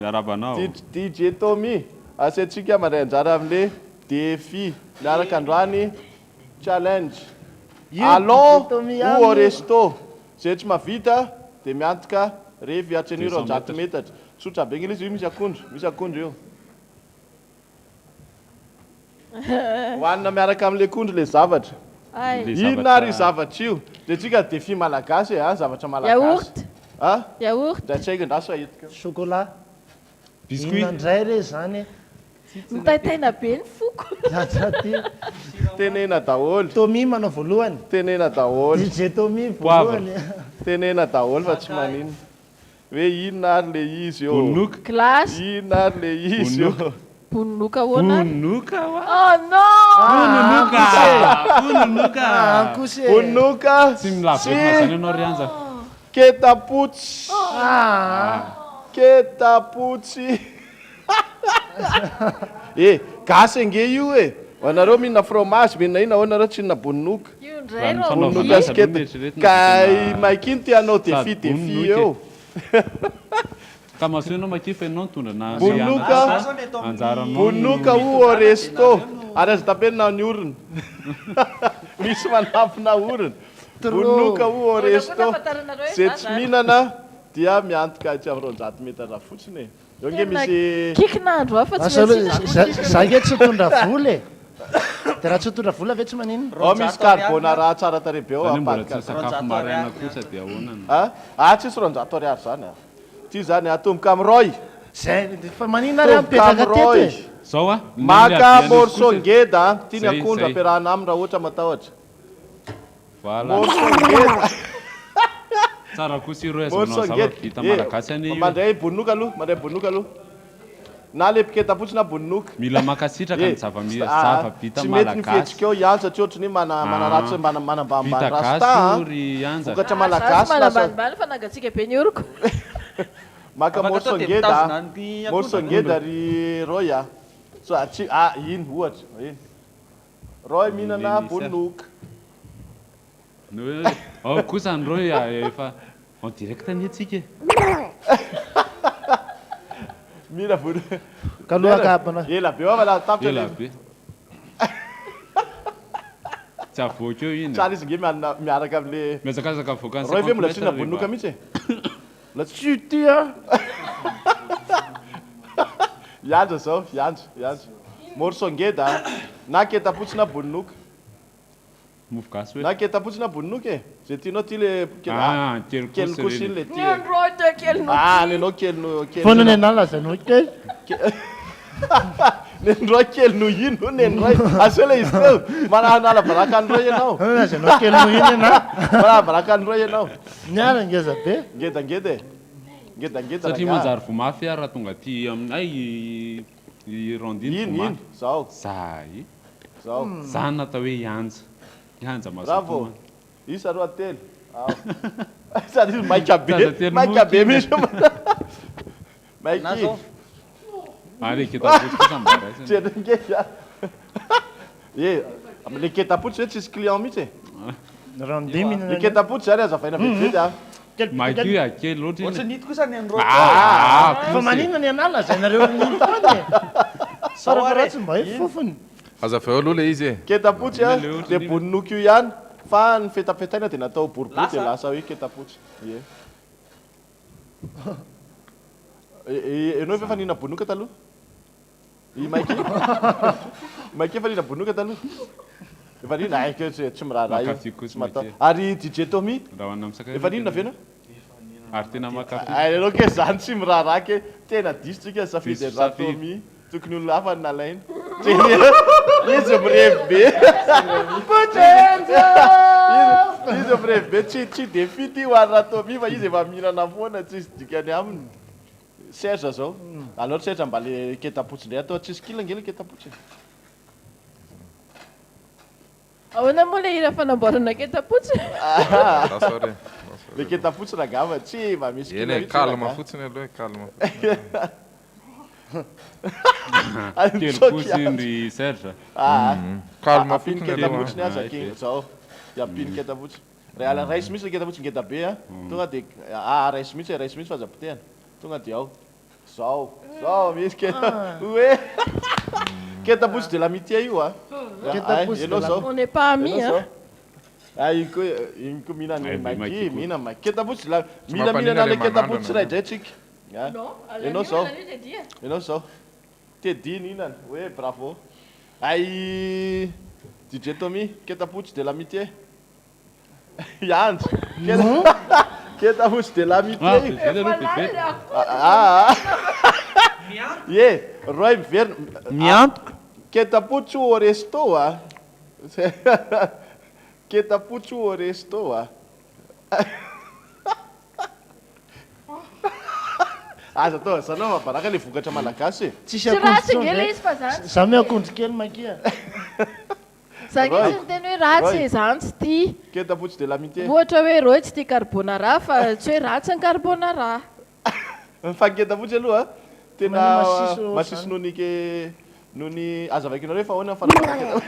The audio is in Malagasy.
Arabanao. DJ Tommy, asantsika mandray anjara amin'le défi miaraka androany challenge. Allons ou au resto. Zay tsy mahavita dia miantoka revy atsenio 100 metatra. Tsotra be izy io misy akondro io. Hoanina miaraka amin'le akondro le zavatra. Inona ary zavatra io? Dia tsika défi malagasy zavatra malagasy. Yaourt. Dratsaikin-draso ahitika. Chocolat. Biscuit. Indray re zany. Mitaitaina be ny foko. Tenena daholo. Tommy manao voalohany. Tenena daholo. DJ Tommy voalohany. Tenena daholo fa tsy manino. Hoe inona ary le izy io? Bonoka. Glace. Inona ary le izy io? Bonoka hoana. Bonoka. Oh non! Bonoka. Tsy milavaka zany ianao ry anja. Ketapotsy. Ketapotsy. Gasy ange io e. Anareo mihinana fromage, mihinana ina anareo tsy mihinana bonoka. Io ndray rô. Bonoka sy keta. Ka maikiny tianao défi eo. Ka masoinao makifa ianao tondra na bonoka. Bonoka ou au resto. Ary azo tapenina ny orona. Misy manampina orona. Bonoka ou au resto. Zay tsy mihinana dia miantoka tsy amin'ny 100 metatra fotsiny. Eo nge misy kikinandro afa tsy zake tsy tondra vola e. Dia raha tsy tondra vola ve tsy manino? ao misy carbonara tsara tare be ao zany mbola apalika. tsy sakafo maraina kosa dia ahoana. Tsisy 200 ariary zany. Ty zany atomboka amin'ny roy. Zay fa manino ary mipetraka teto e. Zao a. Maka morceau ngeda, tiany akondro ampiarahana aminy raha ohatra matahotra. Voilà. Morceau ngeda. Tsara kosa ireo azonao zava-vita malagasy any io. Mandray bonoka aloha. Na le piketapotsy na bonoka. Mila makasitraka ny zava-vita tsy mety malagasy. mifetsika eo ihany satria ohatrany manaratsy manambambany Vita rasta. gasy ry anja. Vokatra malagasy manambanimbany fa nangatsika be ny oroko. maka morceau ngeda ry roy a. So iny ohatra. Roy mihinana bonoka. Ao kosa ny roy efa en direct ny atsika. Mihina bonoka. Kaloha kapana. Ela be ao fa tapitra. Ela be. Tsy avoaka eo iny. Tsara izy nge miaraka amin'le Mihazakazaka avoaka roy ve mbola tsy na bonoka mihitsy e. Tsy tia. Yanja zao, yanja. Morceau ngeda na ketapotsy na bonoka. Mofo gasy hoe. Na ketapotsy na bonoka e. Zay tianao ty le kely kosiny le ty. Androy te kely no. Nenao kely. Fonony anao lazanao kely. Nendroy kely no ino nendroy. Asole izy teo. Mananala baraka androy ianao. Lazanao kely no ino ianao. Manana baraka androy ianao. Niara ngeza be. Ngeda e. Ngeda. Satria manjary vomafy raha tonga aty aminay i rondine vomafy. Ino zao. Zay. Zao. Zany natao hoe yanja. Yanja Bravo. mazotoana. Isa roa telo. Sady maika be misy. Maiki. Ary ketapotsy kosa mbaray. Tsenengea. Le ketapotsy hoe tsisy client mihitsy e. Randimy Le ketapotsy zany azavaina vetivety Maikio akely loatra Ohatry iny. nito kosa ny andro. fa manino ny anao lazainareo nino tany e. Sarafaratsy mba hoe fofony. Azafeo aloha le izy e. Ketapotsy le bonoka io ihany fa ny fetafetaina dia natao boribory dia lasa hoe ketapotsy. Ianao efa nina bonoka taloha? I Maiki efa nina bonoka taloha? Efa nina aiko tsy miraharaha io. Makafy kosa mety. Ary DJ Tommy Raha hoanina amin'ny efa nina vena? Ary tena makafy. Ianao ke zany tsy miraharaha ke tena distrika safidy raha Tommy. Tokony olona hafa nalaina. Izy mirevy be. Izy mirevy be tsy défi ty ho any raha Tommy fa izy efa mihinana foana tsisy dikany aminy. Serge zao. Alors Serge mba le ketapotsy ndray atao tsisy kila nge le ketapotsy. Ahoana moa le hira fanamboarana ketapotsy? Sorry. Le ketapotsy ragava tsy mba misy kila. Eny calme fotsiny aloha calme. Kelopotsy ry Serge. Calme Apiny ketapotsy ny aza king zao. Apiny ketapotsy. Raisy misy le ketapotsy ngeda be tonga dia raisy misy fa aza potehana. Tonga dia ao. Zao misy hoe ketapotsy de l'amitié io a. Ketapotsy de Ianao zao. On n'est pas amis, hein. Iny ko mihinana Maki maki, koa. mihinana maki. Ketapotsy la mampanina mihinana le le ketapotsy manandro ray tsika. Non, Ianao zao. la nuit, j'ai dit. Ianao zao. Teddy mihinana. Hoe bravo. Ay DJ Tommy, ketapotsy de l'amitié. Yanjo. Ketapotsy de l'amitié. Pefedy aloha pefedy. Ye, Roy miverina. Miantoka. Ketapotsy au resto a. Ketapotsy au resto a. Aza tao, sanao mabaraka le vokatra malagasy. Tsisy Tsy ratsy akondro nge tsony le izy fa zany. za me akondro kely makia. Za nge tsy teny hoe ratsy Roy. zany tsy tia. Ketapotsy de l'amitié. Ohatra hoe Roy tsy tia carbonara fa tsy hoe ratsy ny carbonara. Mifagnketapotsy aloha. Tena Manao masiso masiso noho ny azavakinareo fa ahoana ny fanamboarana ketapotsy.